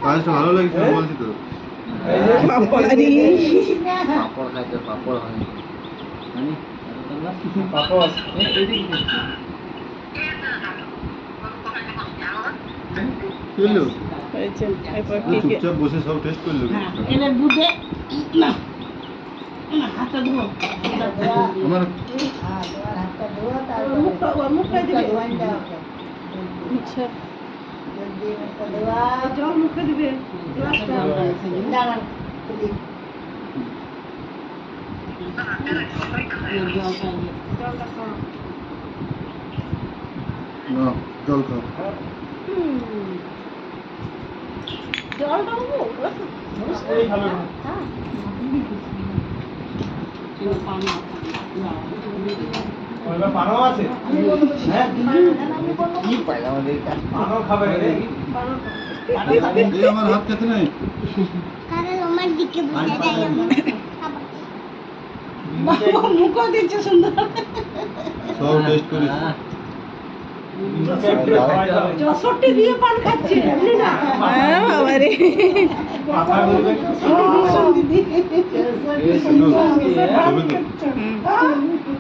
পায়েসটা ভালো লাগছে বলছি তো। পাপড় আরে পাপড় খাইতে পাপড় হয় মানে পাপড় কি হলো? হয়েছে এরপর কি কি চুপচাপ বসে সব টেস্ট করলো। এবার বুঝে না হাতটা ধুও আমার মুখটা দিবে আচ্ছা জল মুখে দিবে দাঁড়ান না জল খাও। জলটা ওইটা পানাও আছে হ্যাঁ কি পাইলাম আমাদের পানাও খাবে রে এই আমার হাত খেতে নেই। কারণ আমার দিকে বুঝে যায় আমার মুখও দিচ্ছে সুন্দর সব টেস্ট করি। চৌষট্টি দিয়ে পান খাচ্ছে এমনি না হ্যাঁ বাবা রে পাতা বলবে দিদি ছবি তো। হুম